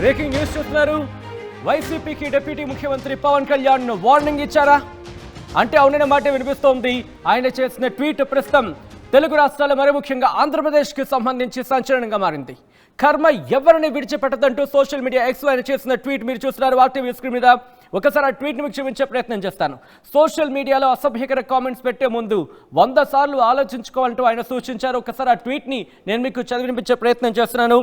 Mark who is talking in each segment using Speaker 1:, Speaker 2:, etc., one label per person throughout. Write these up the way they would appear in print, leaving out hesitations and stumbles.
Speaker 1: Breaking news చూస్తున్నారు. వైసీపీకి deputy ముఖ్యమంత్రి పవన్ కళ్యాణ్ వార్నింగ్ ఇచ్చారా అంటే అవునన్న మాట వినిపిస్తోంది. ఆయన చేసిన ట్వీట్ ప్రస్తుతం తెలుగు రాష్ట్రాల మరి ముఖ్యంగా ఆంధ్రప్రదేశ్కి సంబంధించి సంచలనంగా మారింది. కర్మ ఎవరిని విడిచిపెట్టదంటూ సోషల్ మీడియా ఎక్స్లో ఆయన చేసిన ట్వీట్ మీరు చూస్తున్నారు ఆర్టీవీ స్క్రీన్ మీద. ఒకసారి ఆ ట్వీట్ని మీకు చూపించే ప్రయత్నం చేస్తాను. సోషల్ మీడియాలో అసభ్యకర కామెంట్స్ పెట్టే ముందు 100 సార్లు ఆలోచించుకోవాలంటూ ఆయన సూచించారు. ఒకసారి ఆ ట్వీట్ని నేను మీకు చదివినిపించే ప్రయత్నం చేస్తున్నాను.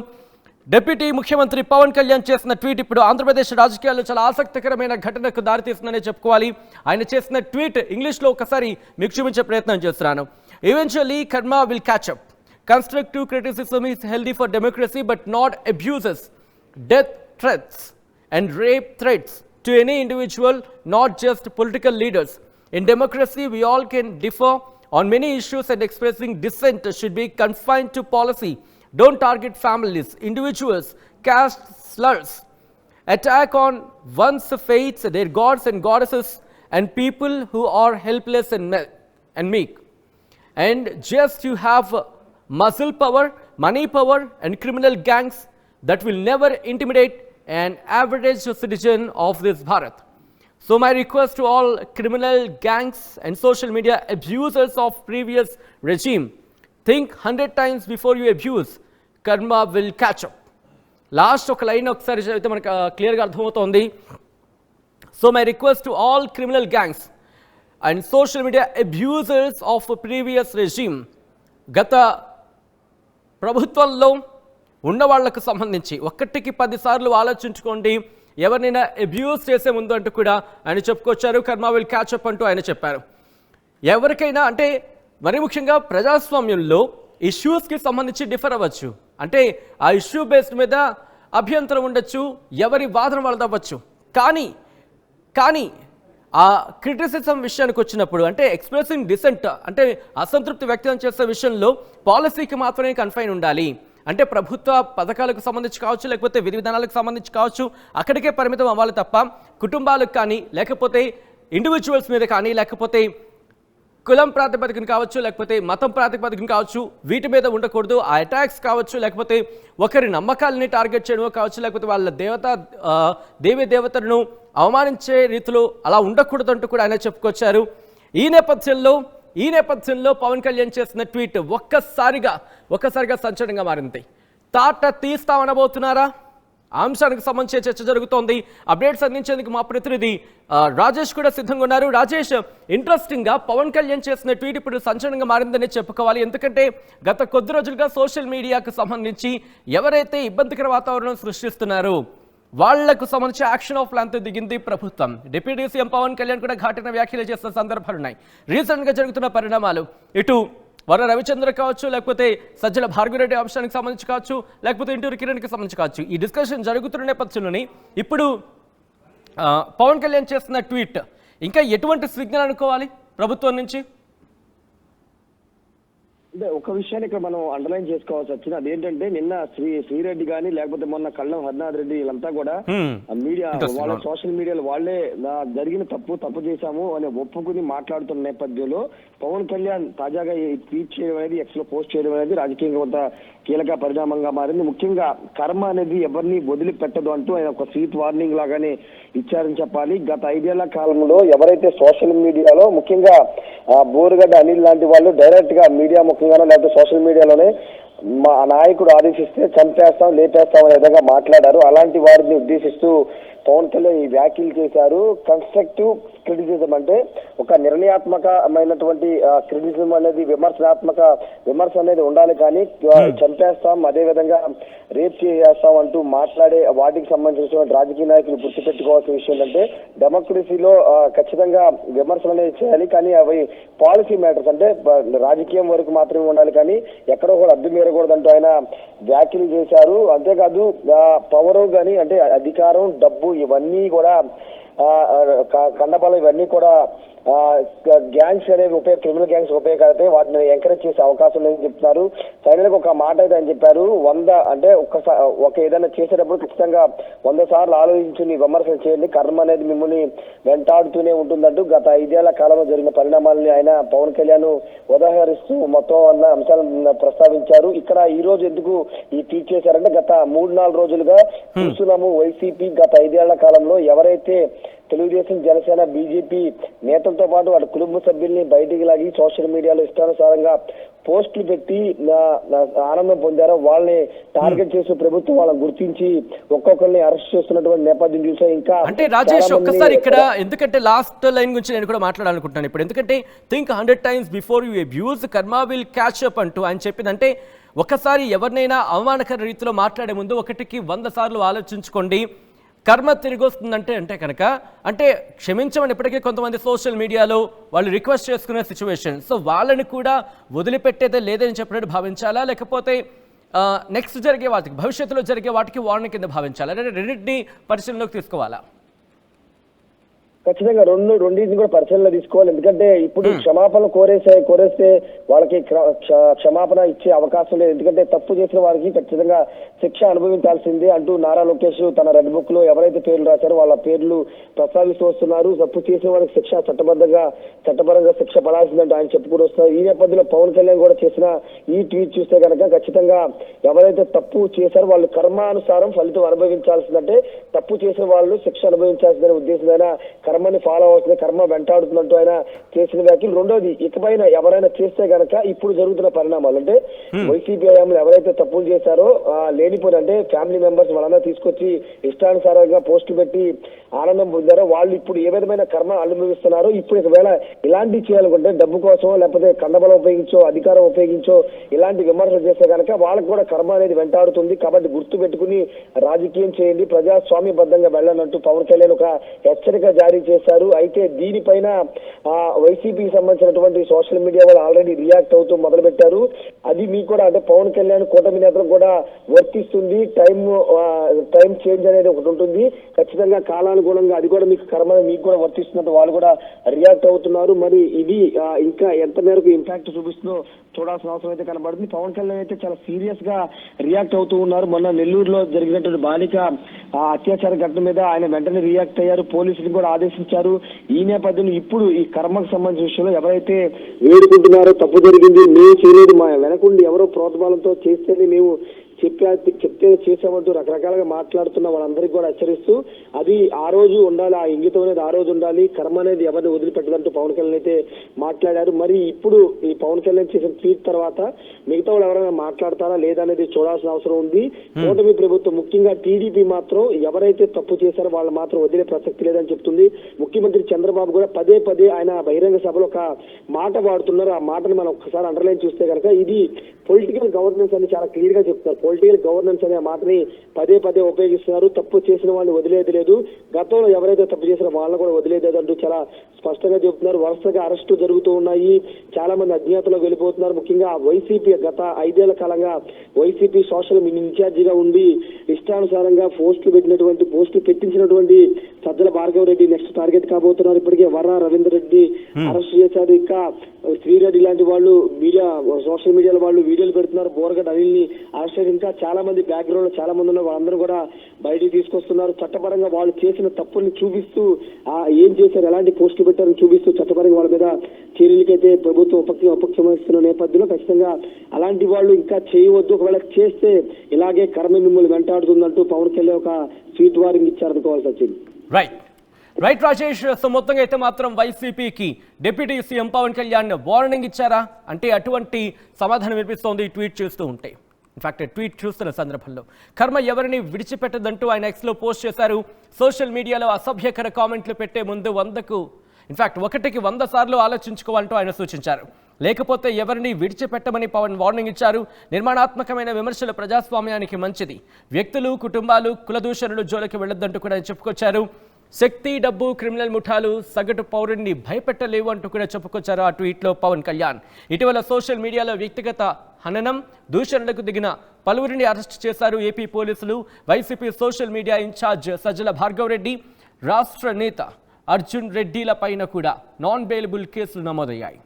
Speaker 1: డిప్యూటీ ముఖ్యమంత్రి పవన్ కళ్యాణ్ చేసిన ట్వీట్ ఇప్పుడు ఆంధ్రప్రదేశ్ రాజకీయాల్లో చాలా ఆసక్తికరమైన ఘటనకు దారితీస్తుందనే చెప్పుకోవాలి. ఆయన చేసిన ట్వీట్ ఇంగ్లీష్లో ఒకసారి మీకు చూపించే ప్రయత్నం చేస్తున్నాను. Eventually, karma will catch up. Constructive criticism is healthy for democracy, but not abuses, death threats, and rape threats to any individual, not just political leaders. In democracy, we all can differ on many issues, and expressing dissent should be confined to policy. Don't target families, individuals, cast slurs, attack on one's faiths, their gods and goddesses, and people who are helpless and meek. And just you have muscle power, money power, and criminal gangs that will never intimidate an average citizen of this Bharat. So my request to all criminal gangs and social media abusers of previous regime, think 100 times before you abuse. Karma will catch up. Last ఒక line ఒకసారి చదివితే మనకు క్లియర్గా అర్థమవుతోంది. So my request to all criminal gangs and social media abusers of a previous regime, గత ప్రభుత్వంలో ఉన్న వాళ్లకు సంబంధించి 1కి 10 సార్లు ఆలోచించుకోండి ఎవరినైనా అబ్యూస్ చేసే ముందు అంటూ కూడా ఆయన చెప్పుకొచ్చారు. కర్మ విల్ క్యాచ్ అప్ అంటూ ఆయన చెప్పారు. ఎవరికైనా అంటే మరి ముఖ్యంగా ప్రజాస్వామ్యంలో ఇష్యూస్కి సంబంధించి డిఫర్ అవ్వచ్చు, అంటే ఆ ఇష్యూ బేస్డ్ మీద అభ్యంతరం ఉండొచ్చు, ఎవరి వాదన వాళ్ళది అవ్వచ్చు. కానీ ఆ క్రిటిసిజం విషయానికి వచ్చినప్పుడు అంటే ఎక్స్ప్రెసింగ్ డిసెంట్ అంటే అసంతృప్తి వ్యక్తం చేసే విషయంలో పాలసీకి మాత్రమే కన్ఫైన్ ఉండాలి. అంటే ప్రభుత్వ పథకాలకు సంబంధించి కావచ్చు, లేకపోతే విధి విధానాలకు సంబంధించి కావచ్చు, అక్కడికే పరిమితం అవ్వాలి తప్ప కుటుంబాలకు కానీ, లేకపోతే ఇండివిజువల్స్ మీద కానీ, లేకపోతే కులం ప్రాతిపదికన కావచ్చు, లేకపోతే మతం ప్రాతిపదికన కావచ్చు, వీటి మీద ఉండకూడదు. ఆ అటాక్స్ కావచ్చు, లేకపోతే ఒకరి నమ్మకాలని టార్గెట్ చేయడం కావచ్చు, లేకపోతే వాళ్ళ దేవీ దేవతలను అవమానించే రీతిలో అలా ఉండకూడదంటూ కూడా ఆయన చెప్పుకొచ్చారు. ఈ నేపథ్యంలో పవన్ కళ్యాణ్ చేసిన ట్వీట్ ఒక్కసారిగా సంచలనంగా మారింది. తాట తీస్తామనబోతున్నారా? ఆ అంశానికి సంబంధించి చర్చ జరుగుతోంది. అప్డేట్స్ అందించేందుకు మా ప్రతినిధి రాజేష్ కూడా సిద్ధంగా ఉన్నారు. రాజేష్, ఇంట్రెస్టింగ్గా పవన్ కళ్యాణ్ చేసిన ట్వీట్ ఇప్పుడు సంచలనంగా మారిందని చెప్పుకోవాలి. ఎందుకంటే గత కొద్ది రోజులుగా సోషల్ మీడియాకు సంబంధించి ఎవరైతే ఇబ్బందికర వాతావరణం సృష్టిస్తున్నారో వాళ్లకు సంబంధించి యాక్షన్ ఆఫ్ ప్లాన్తో దిగింది ప్రభుత్వం. డిప్యూటీ సీఎం పవన్ కళ్యాణ్ కూడా ఘాటైన వ్యాఖ్యలు చేసిన సందర్భాలున్నాయి. రీసెంట్గా జరుగుతున్న పరిణామాలు ఇటు వర రవిచంద్ర కావచ్చు, లేకపోతే సజ్జల భార్గవరెడ్డి అంశానికి సంబంధించి కావచ్చు, లేకపోతే ఇంటూరు కిరణ్కి సంబంధించి కావచ్చు, ఈ డిస్కషన్ జరుగుతున్న నేపథ్యంలోని ఇప్పుడు పవన్ కళ్యాణ్ చేస్తున్న ట్వీట్ ఇంకా ఎటువంటి సిగ్నల్ అనుకోవాలి ప్రభుత్వం నుంచి?
Speaker 2: అంటే ఒక విషయాన్ని ఇక్కడ మనం అండర్లైన్ చేసుకోవాల్సి వచ్చింది. అదేంటంటే నిన్న శ్రీరెడ్డి కానీ, లేకపోతే మొన్న కళ్ళం హరినాథ్ రెడ్డి వీళ్ళంతా కూడా మీడియా వాళ్ళ సోషల్ మీడియాలో వాళ్ళే జరిగిన తప్పు చేశాము అని ఒప్పుకుని మాట్లాడుతున్న నేపథ్యంలో పవన్ కళ్యాణ్ తాజాగా ఈ ట్వీట్ చేయడం అనేది, ఎక్స్ లో పోస్ట్ చేయడం అనేది రాజకీయంగా కొంత కీలక పరిణామంగా మారింది. ముఖ్యంగా కర్మ అనేది ఎవరిని వదిలిపెట్టదు అంటూ ఆయన ఒక స్వీట్ వార్నింగ్ లాగానే ఇచ్చారని చెప్పాలి. గత 5 ఏళ్ల కాలంలో ఎవరైతే సోషల్ మీడియాలో ముఖ్యంగా బోరుగడ్డ అనిల్ లాంటి వాళ్ళు డైరెక్ట్ గా మీడియా ముఖ్యంగానో లేకపోతే సోషల్ మీడియాలోనే మా నాయకుడు ఆదేశిస్తే చంపేస్తాం లేపేస్తాం అనే విధంగా మాట్లాడారు. అలాంటి వారిని ఉద్దేశిస్తూ పవన్ కళ్యాణ్ ఈ వ్యాఖ్యలు చేశారు. కన్స్ట్రక్టివ్ క్రిటిసిజం అంటే ఒక నిర్ణయాత్మకమైనటువంటి క్రిటిసిజం అనేది విమర్శ అనేది ఉండాలి, కానీ చంపేస్తాం అదే విధంగా రేప్ చేస్తాం అంటూ మాట్లాడే వాటికి సంబంధించినటువంటి రాజకీయ నాయకులు గుర్తుపెట్టుకోవాల్సిన విషయం ఏంటంటే డెమోక్రసీలో ఖచ్చితంగా విమర్శలు అనేది చేయాలి, కానీ అవి పాలసీ మ్యాటర్స్ అంటే రాజకీయం వరకు మాత్రమే ఉండాలి, కానీ ఎక్కడో కూడా అడ్డు మీరకూడదంటూ ఆయన వ్యాఖ్యలు చేశారు. అంతేకాదు పవరు కానీ అంటే అధికారం, డబ్బు ఇవన్నీ కూడా కండబలం ఇవన్నీ కూడా గ్యాంగ్స్ అనేవి క్రిమినల్ గ్యాంగ్స్ ఉపయోగపడితే వాటిని ఎంకరేజ్ చేసే అవకాశం లేదని చెప్తున్నారు. ఫైనల్ గా ఒక మాట అయితే ఆయన చెప్పారు, 100 అంటే ఒక ఏదైనా చేసేటప్పుడు ఖచ్చితంగా 100 సార్లు ఆలోచించి విమర్శలు చేయండి, కర్మ అనేది మిమ్మల్ని వెంటాడుతూనే ఉంటుందంటూ గత 5 ఏళ్ల కాలంలో జరిగిన పరిణామాలని ఆయన పవన్ కళ్యాణ్ ఉదాహరిస్తూ మొత్తం అన్న అంశాలను ప్రస్తావించారు. ఇక్కడ ఈ రోజు ఎందుకు ఈ ట్వీట్ చేశారంటే గత 3-4 రోజులుగా చూస్తున్నాము వైసీపీ గత 5 ఏళ్ల కాలంలో ఎవరైతే తెలుగుదేశం, జనసేన, బీజేపీ నేతలతో పాటు వాటి కుటుంబ సభ్యుల్ని బయటికి లాగి సోషల్ మీడియాలో ఇష్టానుసారంగా పోస్టులు పెట్టి ఆనందం పొందారో వాళ్ళని టార్గెట్ చేసి ప్రభుత్వం వాళ్ళని గుర్తించి ఒక్కొక్కరిని అరెస్ట్ చేస్తున్నటువంటి నేపథ్యం చూసా. ఇంకా
Speaker 1: అంటే రాజేష్ ఒక్కసారి ఇక్కడ ఎందుకంటే లాస్ట్ లైన్ గురించి నేను కూడా మాట్లాడాలనుకుంటున్నాను ఇప్పుడు. ఎందుకంటే think 100 times before you abuse, కర్మ విల్ క్యాచ్ అప్ అంటూ ఆయన చెప్పిందంటే ఒకసారి ఎవరినైనా అవమానకర రీతిలో మాట్లాడే ముందు 1కి 100 సార్లు ఆలోచించుకోండి, కర్మ తిరిగి వస్తుందంటే అంటే కనుక అంటే క్షమించమని ఇప్పటికీ కొంతమంది సోషల్ మీడియాలో వాళ్ళు రిక్వెస్ట్ చేసుకునే సిచ్యువేషన్. సో వాళ్ళని కూడా వదిలిపెట్టేదే లేదని చెప్పినట్టు భావించాలా, లేకపోతే నెక్స్ట్ జరిగే వాటికి భవిష్యత్తులో జరిగే వాటికి వార్నింగ్ కింద భావించాలా, అంటే రెండింటిని పరిశీలనలోకి తీసుకోవాలా?
Speaker 2: ఖచ్చితంగా రెండింటిని కూడా పరిశీలన తీసుకోవాలి. ఎందుకంటే ఇప్పుడు క్షమాపణ కోరేస్తే వాళ్ళకి క్షమాపణ ఇచ్చే అవకాశం లేదు. ఎందుకంటే తప్పు చేసిన వారికి ఖచ్చితంగా శిక్ష అనుభవించాల్సిందే అంటూ నారా లోకేష్ తన రెడ్ బుక్ లో ఎవరైతే పేర్లు రాశారో వాళ్ళ పేర్లు ప్రస్తావిస్తూ వస్తున్నారు. తప్పు చేసిన వారికి శిక్ష చట్టపరంగా శిక్ష పడాల్సిందంటూ ఆయన చెప్పుకుంటూ వస్తున్నారు. ఈ నేపథ్యంలో పవన్ కళ్యాణ్ కూడా చేసిన ఈ ట్వీట్ చూస్తే కనుక ఖచ్చితంగా ఎవరైతే తప్పు చేశారో వాళ్ళు కర్మానుసారం ఫలితం అనుభవించాల్సిందంటే తప్పు చేసిన వాళ్ళు శిక్ష అనుభవించాల్సిందనే ఉద్దేశమైన కర్మని ఫాలో అవుతుంది, కర్మ వెంటాడుతున్నట్టు ఆయన చేసిన వ్యాఖ్యలు. రెండోది, ఇకపైన ఎవరైనా చేస్తే గనక ఇప్పుడు జరుగుతున్న పరిణామాలు అంటే వైసీపీ హయాంలో ఎవరైతే తప్పులు చేశారో లేనిపోయిన అంటే ఫ్యామిలీ మెంబర్స్ వాళ్ళందరూ తీసుకొచ్చి ఇష్టానుసారంగా పోస్టులు పెట్టి ఆనందం పొందారో వాళ్ళు ఇప్పుడు ఏ విధమైన కర్మ అనుభవిస్తున్నారో ఇప్పుడు ఒకవేళ ఇలాంటివి చేయాలనుకుంటే డబ్బు కోసమో లేకపోతే కండబలం ఉపయోగించో అధికారం ఉపయోగించో ఇలాంటి విమర్శలు చేస్తే కనుక వాళ్ళకు కూడా కర్మ అనేది వెంటాడుతుంది. కాబట్టి గుర్తు పెట్టుకుని రాజకీయం చేయండి, ప్రజాస్వామ్యబద్ధంగా వెళ్ళాలంటూ పవన్ కళ్యాణ్ ఒక హెచ్చరిక జారీ చేశారు. అయితే దీనిపైన వైసీపీకి సంబంధించినటువంటి సోషల్ మీడియా వాళ్ళు ఆల్రెడీ రియాక్ట్ అవుతూ మొదలు పెట్టారు. అది మీకు కూడా అంటే పవన్ కళ్యాణ్ కూటమి నేతలకు కూడా వర్తిస్తుంది. టైం చేంజ్ అనేది ఒకటి ఉంటుంది, ఖచ్చితంగా కాలానుగుణంగా అది కూడా మీకు కర్మ మీకు కూడా వర్తిస్తున్నట్టు వాళ్ళు కూడా రియాక్ట్ అవుతున్నారు. మరి ఇది ఇంకా ఎంత మేరకు ఇంపాక్ట్ చూపిస్తుందో చూడాల్సిన అవసరం అయితే కనబడుతుంది. పవన్ కళ్యాణ్ అయితే చాలా సీరియస్ గా రియాక్ట్ అవుతూ ఉన్నారు. మొన్న నెల్లూరులో జరిగినటువంటి బాలిక అత్యాచార ఘటన మీద ఆయన వెంటనే రియాక్ట్ అయ్యారు, పోలీసులకు కూడా ఆదేశించారు. ఈ నేపథ్యంలో ఇప్పుడు ఈ కర్మకు సంబంధించిన విషయంలో ఎవరైతే వేడుకుంటున్నారో తప్పు జరిగింది మేము చేయలేదు, మా వెనకుండి ఎవరో ప్రోత్సాహంతో చేస్తేనే మేము చెప్తే చేసామంటూ రకరకాలుగా మాట్లాడుతున్న వాళ్ళందరికీ కూడా హెచ్చరిస్తూ అది ఆ రోజు ఉండాలి, ఆ ఇంగితం అనేది ఆ రోజు ఉండాలి, కర్మ అనేది ఎవరిని వదిలిపెట్టదంటూ పవన్ కళ్యాణ్ అయితే మాట్లాడారు. మరి ఇప్పుడు ఈ పవన్ కళ్యాణ్ చేసిన ట్వీట్ తర్వాత మిగతా వాళ్ళు ఎవరైనా మాట్లాడతారా లేదా అనేది చూడాల్సిన అవసరం ఉంది. కూటమి ప్రభుత్వం ముఖ్యంగా టీడీపీ మాత్రం ఎవరైతే తప్పు చేశారో వాళ్ళు మాత్రం వదిలే ప్రసక్తి లేదని చెప్తుంది. ముఖ్యమంత్రి చంద్రబాబు కూడా పదే ఆయన బహిరంగ సభలో ఒక మాట వాడుతున్నారు. ఆ మాటను మనం ఒక్కసారి అండర్లైన్ చూస్తే కనుక ఇది పొలిటికల్ గవర్నెన్స్ అని చాలా క్లియర్ గా చెప్తున్నారు. పొలిటికల్ గవర్నెన్స్ అనే మాటని పదే ఉపయోగిస్తున్నారు. తప్పు చేసిన వాళ్ళని వదిలేది లేదు, గతంలో ఎవరైతే తప్పు చేసిన వాళ్ళని కూడా వదిలేది అంటూ చాలా స్పష్టంగా చెప్తున్నారు. వరుసగా అరెస్టు జరుగుతూ ఉన్నాయి, చాలా మంది అజ్ఞాతంలోకి వెళ్ళిపోతున్నారు. ముఖ్యంగా వైసీపీ గత 5 ఏళ్ల కాలంగా వైసీపీ సోషల్ మీడియా ఇన్ఛార్జిగా ఉండి ఇష్టానుసారంగా పోస్టులు పెట్టించినటువంటి సజ్జల భార్గవ రెడ్డి నెక్స్ట్ టార్గెట్ కాబోతున్నారు. ఇప్పటికే వర్ర రవీందర్ రెడ్డి అరెస్ట్ చేశారు. ఇంకా శ్రీరెడ్డి లాంటి వాళ్ళు సోషల్ మీడియాలో వాళ్ళు వీడియోలు పెడుతున్నారు. బోరగడ్డ అనిల్ని అరెస్ట్ చేసి ఇంకా చాలా మంది బ్యాక్గ్రౌండ్ లో చాలా మంది ఉన్నారు, వాళ్ళందరూ కూడా బయటికి తీసుకొస్తున్నారు. చట్టపరంగా వాళ్ళు చేసిన తప్పుల్ని చూపిస్తూ ఏం చేశారు, ఎలాంటి పోస్టులు పెట్టారని చూపిస్తూ చట్టపరంగా వాళ్ళ మీద చర్యలకైతే ప్రభుత్వం ఉపక్షమిస్తున్న నేపథ్యంలో ఖచ్చితంగా అలాంటి వాళ్ళు ఇంకా చేయవద్దు, ఒకవేళ చేస్తే ఇలాగే కర్మ మిమ్మల్ని వెంటాడుతుందంటూ పవన్ కళ్యాణ్ ఒక స్వీట్ వార్నింగ్ ఇచ్చారనుకోవాల్సి వచ్చింది.
Speaker 1: రైట్ రాజేష్, సో మొత్తంగా అయితే మాత్రం వైసీపీకి deputy CM Pawan Kalyan warning ఇచ్చారా అంటే అటువంటి సమాధానం వినిపిస్తోంది ట్వీట్ చేస్తూ ఉంటే. ఇన్ఫాక్ట్ ట్వీట్ చూస్తున్న సందర్భంలో కర్మ ఎవరిని విడిచిపెట్టదంటూ ఆయన ఎక్స్లో పోస్ట్ చేశారు. సోషల్ మీడియాలో అసభ్యకర కామెంట్లు పెట్టే ముందు 1కి 100 సార్లు ఆలోచించుకోవాలంటూ ఆయన సూచించారు. లేకపోతే ఎవరిని విడిచిపెట్టమని పవన్ వార్నింగ్ ఇచ్చారు. నిర్మాణాత్మకమైన విమర్శలు ప్రజాస్వామ్యానికి మంచిది, వ్యక్తులు కుటుంబాలు కులదూషణలు జోలికి వెళ్లొద్దంటూ కూడా చెప్పుకొచ్చారు. శక్తి, డబ్బు, క్రిమినల్ ముఠాలు సగటు పౌరుడిని భయపెట్టలేవు అంటూ కూడా చెప్పుకొచ్చారు ఆ ట్వీట్లో పవన్ కళ్యాణ్. ఇటీవల సోషల్ మీడియాలో వ్యక్తిగత హననం, దూషణలకు దిగిన పలువురిని అరెస్ట్ చేశారు ఏపీ పోలీసులు. YCP social media in-charge Sajjala Bhargava Reddy, రాష్ట్ర నేత అర్జున్ రెడ్డిల పైన కూడా నాన్ బెయిలబుల్ కేసులు నమోదయ్యాయి.